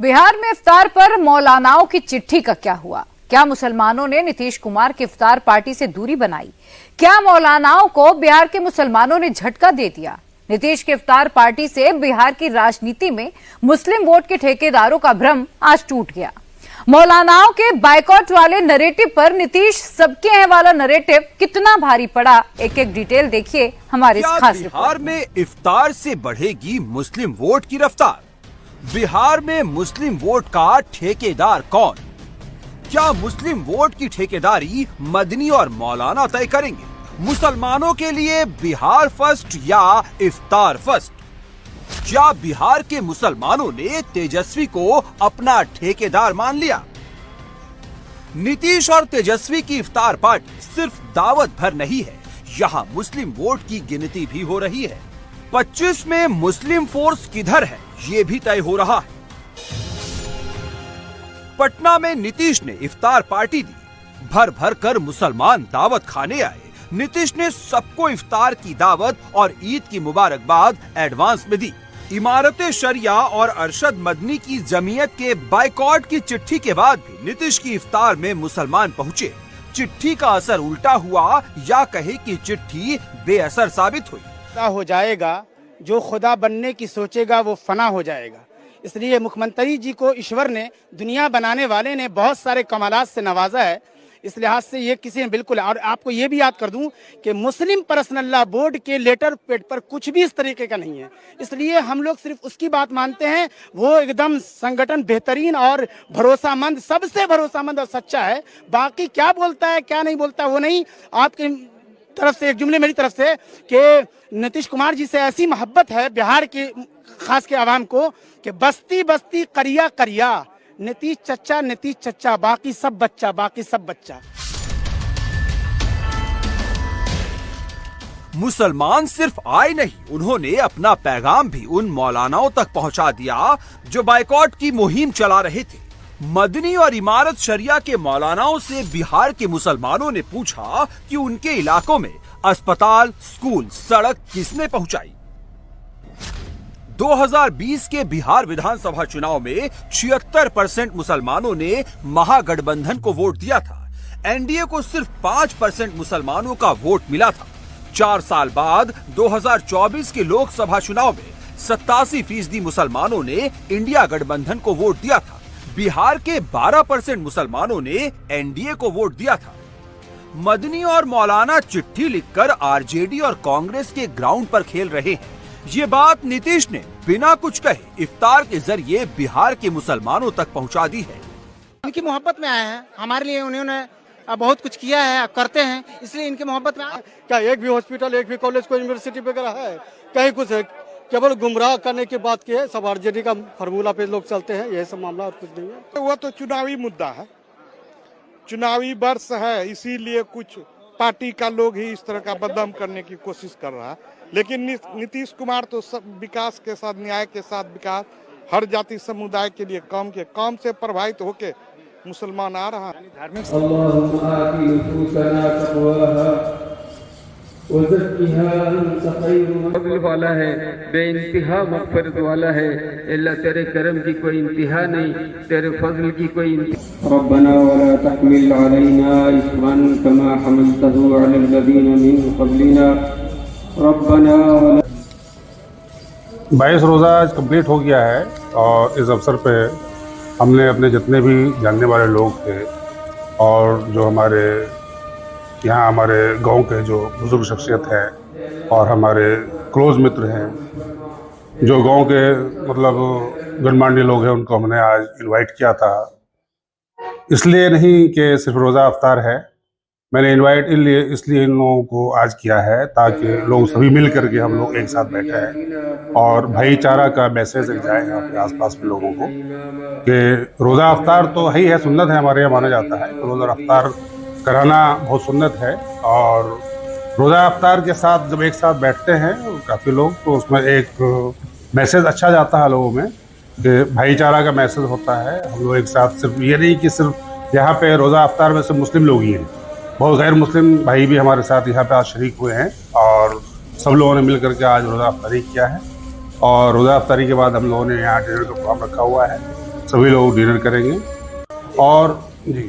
बिहार में इफ्तार पर मौलानाओं की चिट्ठी का क्या हुआ? क्या मुसलमानों ने नीतीश कुमार की इफ्तार पार्टी से दूरी बनाई? क्या मौलानाओं को बिहार के मुसलमानों ने झटका दे दिया? नीतीश की इफ्तार पार्टी से बिहार की राजनीति में मुस्लिम वोट के ठेकेदारों का भ्रम आज टूट गया। मौलानाओं के बायकॉट वाले नरेटिव पर नीतीश सबके हैं वाला नरेटिव कितना भारी पड़ा, एक एक डिटेल देखिए हमारे इस खास रिपोर्ट। बिहार में इफ्तार से बढ़ेगी मुस्लिम वोट की रफ्तार। बिहार में मुस्लिम वोट का ठेकेदार कौन? क्या मुस्लिम वोट की ठेकेदारी मदनी और मौलाना तय करेंगे? मुसलमानों के लिए बिहार फर्स्ट या इफ्तार फर्स्ट? क्या बिहार के मुसलमानों ने तेजस्वी को अपना ठेकेदार मान लिया? नीतीश और तेजस्वी की इफ्तार पार्टी सिर्फ दावत भर नहीं है, यहाँ मुस्लिम वोट की गिनती भी हो रही है। 25 में मुस्लिम फोर्स किधर है, ये भी तय हो रहा है। पटना में नीतीश ने इफ्तार पार्टी दी, भर भर कर मुसलमान दावत खाने आए। नीतीश ने सबको इफ्तार की दावत और ईद की मुबारकबाद एडवांस में दी। इमारते शरिया और अरशद मदनी की जमीयत के बायकॉट की चिट्ठी के बाद भी नीतीश की इफ्तार में मुसलमान पहुँचे। चिट्ठी का असर उल्टा हुआ या कहे कि चिट्ठी बेअसर साबित हुई। हो जाएगा जो खुदा बनने की सोचेगा वो फना हो जाएगा। इसलिए मुख्यमंत्री जी को ईश्वर ने, दुनिया बनाने वाले ने बहुत सारे कमालात से नवाजा है। इस लिहाज से ये किसी ने बिल्कुल, और आपको ये भी याद कर दूं कि मुस्लिम पर्सनल लॉ बोर्ड के लेटर पेड पर कुछ भी इस तरीके का नहीं है। इसलिए हम लोग सिर्फ उसकी बात मानते हैं, वो एकदम संगठन बेहतरीन और भरोसामंद, सबसे भरोसामंद और सच्चा है। बाकी क्या बोलता है क्या नहीं बोलता वो नहीं। आपके तरफ से एक जुमले मेरी तरफ से कि नीतीश कुमार जी से ऐसी मोहब्बत है बिहार के खास के आवाम को कि बस्ती बस्ती करिया करिया, नीतीश चच्चा, बाकी सब बच्चा। मुसलमान सिर्फ आए नहीं, उन्होंने अपना पैगाम भी उन मौलानाओं तक पहुंचा दिया जो बायकॉट की मुहिम चला रहे थे। मदनी और इमारत शरिया के मौलानाओं से बिहार के मुसलमानों ने पूछा कि उनके इलाकों में अस्पताल, स्कूल, सड़क किसने पहुंचाई। 2020 के बिहार विधानसभा चुनाव में 76% मुसलमानों ने महागठबंधन को वोट दिया था। एनडीए को सिर्फ 5% मुसलमानों का वोट मिला था। 4 साल बाद 2024 के लोकसभा चुनाव में 87% मुसलमानों ने इंडिया गठबंधन को वोट दिया था। बिहार के 12% मुसलमानों ने एनडीए को वोट दिया था। मदनी और मौलाना चिट्ठी लिखकर आरजेडी और कांग्रेस के ग्राउंड पर खेल रहे हैं। ये बात नीतीश ने बिना कुछ कहे इफ्तार के जरिए बिहार के मुसलमानों तक पहुंचा दी है। इनकी मोहब्बत में आए हैं, हमारे लिए उन्होंने बहुत कुछ किया है, करते हैं, इसलिए इनकी मोहब्बत में आए। क्या एक भी हॉस्पिटल, एक भी कॉलेज, कोई यूनिवर्सिटी वगैरह है? कहीं कुछ है? केवल गुमराह करने की बात की है। सब आरजेडी का फार्मूला पे लोग चलते हैं, यही सब मामला और कुछ नहीं है। वो तो चुनावी मुद्दा है, चुनावी वर्ष है, इसीलिए कुछ पार्टी का लोग ही इस तरह का बदनाम करने की कोशिश कर रहा है। लेकिन नीतीश कुमार तो सब विकास के साथ, न्याय के साथ विकास, हर जाति समुदाय के लिए काम से प्रभावित होके मुसलमान आ रहा है। फज़ल वाला है, बेइंतहा मग़फ़िरत वाला है। अल्लाह तेरे करम की कोई इंतहा नहीं, तेरे फजल की कोई इंतहा। रब्बना वला तहमिल अलैना इस्रन कमा हमलतहु अलल लज़ीना मिन क़ब्लिना रब्बना वला। 22 रोज़ा आज कंप्लीट हो गया है और इस अवसर पे हमने अपने जितने भी जानने वाले लोग थे और जो हमारे यहाँ हमारे गांव के जो बुजुर्ग शख्सियत हैं और हमारे क्लोज मित्र हैं, जो गांव के मतलब गणमान्य लोग हैं, उनको हमने आज इनवाइट किया था। इसलिए नहीं कि सिर्फ रोज़ा अफ्तार है, मैंने इनवाइट इसलिए इन लोगों को आज किया है ताकि लोग सभी मिल करके हम लोग एक साथ बैठे हैं और भाईचारा का मैसेज जाए यहाँ पे आसपास के लोगों को कि रोज़ा अफ्तार तो ही है, सुन्नत है, हमारे यहाँ माना जाता है। तो रोज़ा अफ्तार कराना बहुत सुन्नत है और रोज़ा अफ्तार के साथ जब एक साथ बैठते हैं काफ़ी लोग, तो उसमें एक मैसेज अच्छा जाता है लोगों में कि भाईचारा का मैसेज होता है। हम लोग एक साथ, सिर्फ ये नहीं कि सिर्फ यहाँ पे रोज़ा अफ्तार में सिर्फ मुस्लिम लोग ही हैं, बहुत गैर मुस्लिम भाई भी हमारे साथ यहाँ पे आज शरीक हुए हैं और सब लोगों ने मिल करके आज रोज़ा अफ्तारी किया है। और रोज़ा अफ्तारी के बाद हम लोगों ने यहाँ डिनर का प्रोग्राम रखा हुआ है। सभी लोग डिनर करेंगे और जी